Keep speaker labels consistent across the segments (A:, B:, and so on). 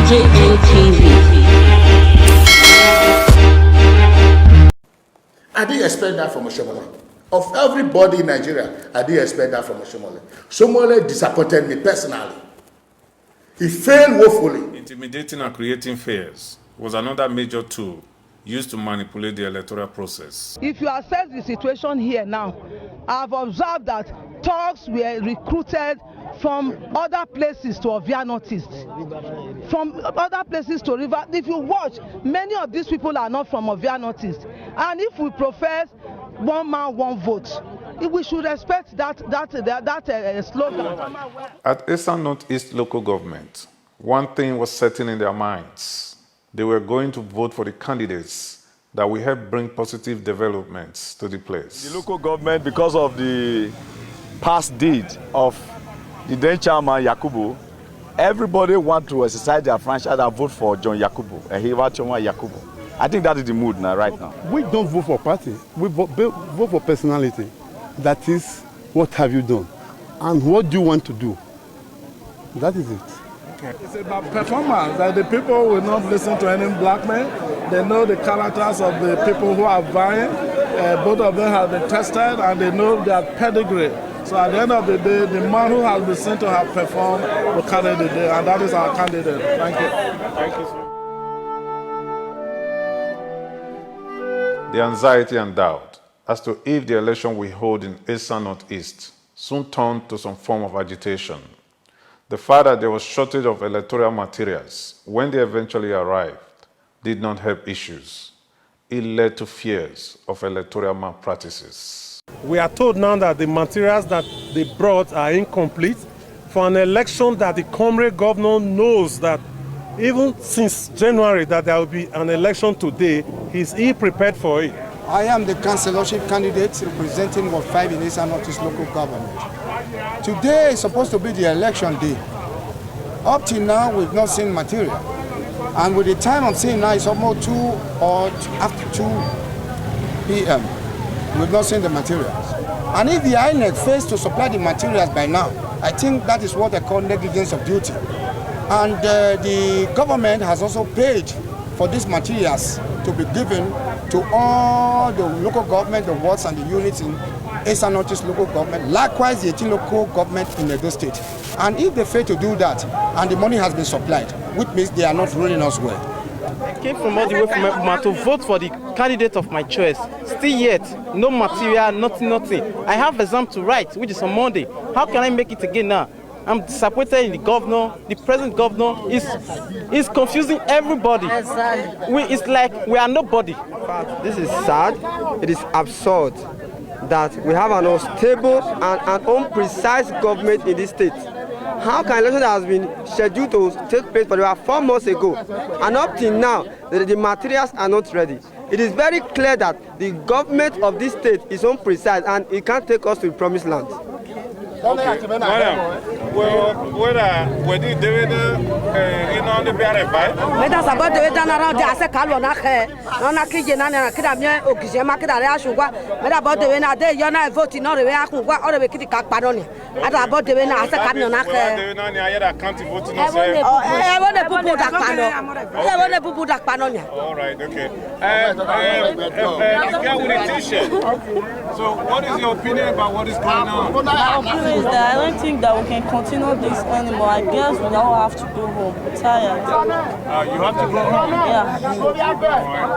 A: I didn't expect that from Oshomole. Of everybody in Nigeria, I didn't expect that from Oshomole. Oshomole disappointed me personally. He failed woefully.
B: Intimidating and creating fears was another major tool used to manipulate the electoral process.
C: If you assess the situation here now, I've observed that thugs were recruited from other places to Ovia Northeast, from other places to River. If you watch, many of these people are not from Ovia Northeast. And if we profess one man, one vote, we should respect that slogan.
B: At Esan Northeast local government, one thing was certain in their minds. They were going to vote for the candidates that will help bring positive developments to the place.
D: The local government, because of the past deed of the then chairman Yakubu, everybody want to exercise their franchise and vote for John Yakubu, Ehiwa Choma Yakubu. I think that is the mood now, right now.
E: We don't vote for party. We vote for personality. That is, what have you done? And what do you want to do? That is it.
F: Okay. It's about performance. That the people will not listen to any black men. They know the characters of the people who are vying. Both of them have been tested and they know their pedigree. So at the end of the day, the man who has been seen to have performed will carry the day, and that is our candidate. Thank you.
B: Thank you, sir. The anxiety and doubt as to if the election we hold in Esan Northeast soon turned to some form of agitation. The fact that there was shortage of electoral materials when they eventually arrived did not help issues. It led to fears of electoral malpractices.
G: We are told now that the materials that they brought are incomplete for an election that the comrade governor knows that even since January that there will be an election today, he's ill-prepared for it.
H: I am the councillorship candidate representing Ward 5 in Esan Northeast local government. Today is supposed to be the election day. Up till now, we've not seen material. And with the time I'm seeing now, it's almost 2 or after 2 p.m. We've not seen the materials. And if the INEC fails to supply the materials by now, I think that is what I call negligence of duty. And the government has also paid for these materials to be given to all the local government, the wards and the units in Esan Northeast local government, likewise the 18 local government in Edo State. And if they fail to do that, and the money has been supplied, which means they are not ruling us well.
I: I came from all the way from Ekuma to vote for the candidate of my choice. Still yet, no material, nothing. I have exam to write, which is on Monday. How can I make it again now? I'm disappointed in the governor. The present governor is confusing everybody. It's like we are nobody.
J: This is sad. It is absurd that we have an unstable and an unprecise government in this state. How can an election that has been scheduled to take place for about 4 months ago, and up till now, the materials are not ready? It is very clear that the government of this state is unprecise and it can't take us to the promised land.
B: So what is your opinion about what is going on?
K: I don't think that we can continue this anymore. I guess we all have to go home. We're tired.
B: You have to go home?
K: Yeah.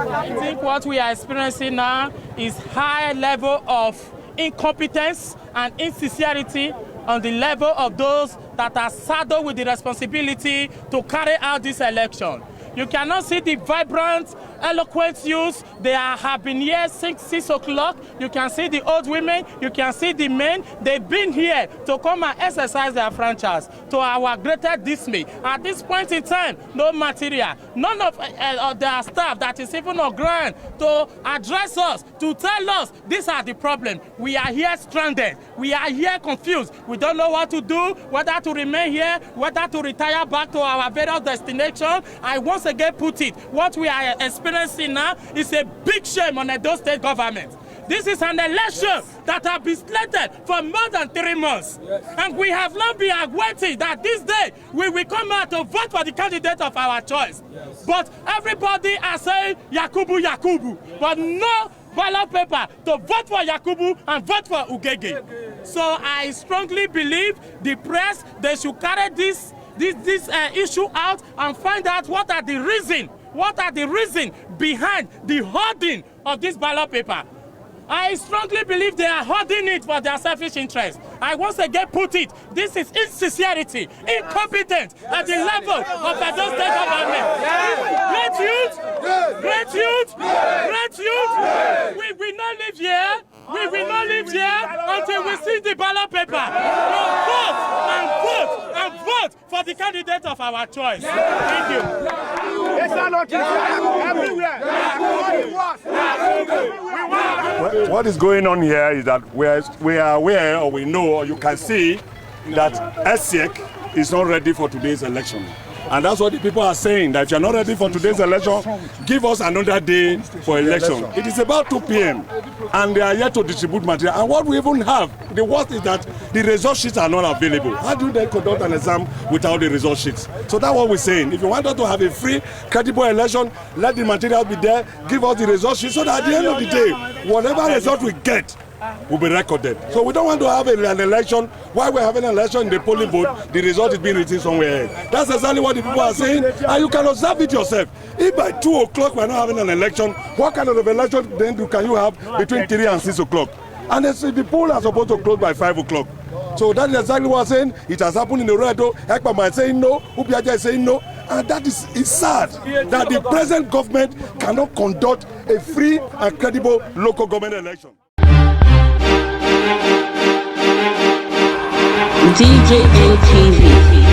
L: I think what we are experiencing now is high level of incompetence and insincerity on the level of those that are saddled with the responsibility to carry out this election. You cannot see the vibrant, eloquent youth. They have been here since 6 o'clock. You can see the old women. You can see the men. They've been here to come and exercise their franchise, to our greater dismay. At this point in time, no material. None of their staff that is even on ground to address us, to tell us these are the problem. We are here stranded. We are here confused. We don't know what to do, whether to remain here, whether to retire back to our various destinations. I once again put it, what we are experiencing now is a big shame on Edo State government. This is an election that has been slated for more than 3 months. And we have long been awaiting that this day we will come out to vote for the candidate of our choice. But everybody are saying Yakubu, Yakubu, but no ballot paper to vote for Yakubu and vote for Ugege. So I strongly believe the press, they should carry this issue out and find out what are the reason behind the hoarding of this ballot paper. I strongly believe they are hoarding it for their selfish interest. I once again put it, this is insincerity, incompetence at the level of Edo State government. Great youth. We will not live here. We will not live here until we see the ballot paper. Vote for the candidate of our choice. Thank you.
M: What is going on here is that we are aware, or we know, or you can see that ESSEC is not ready for today's election. And that's what the people are saying, that if you're not ready for today's election, give us another day for election. It is about 2 p.m. and they are yet to distribute material. And what we even have, the worst is that the result sheets are not available. How do they conduct an exam without the result sheets? So that's what we're saying. If you want us to have a free, credible election, let the material be there, give us the result sheets, so that at the end of the day, whatever result we get will be recorded. So we don't want to have an election. While we're having an election in the polling booth, the result is being written somewhere else. That's exactly what the people are saying, and you can observe it yourself. If by 2 o'clock we're not having an election, what kind of election then can you have between 3 and 6 o'clock? And the poll are supposed to close by 5 o'clock. So that is exactly what I'm saying. It has happened in the Oredo. Ekpama is saying no, Ubiaja is saying no. And that is sad that the present government cannot conduct a free and credible local government election.
N: DJ NTV.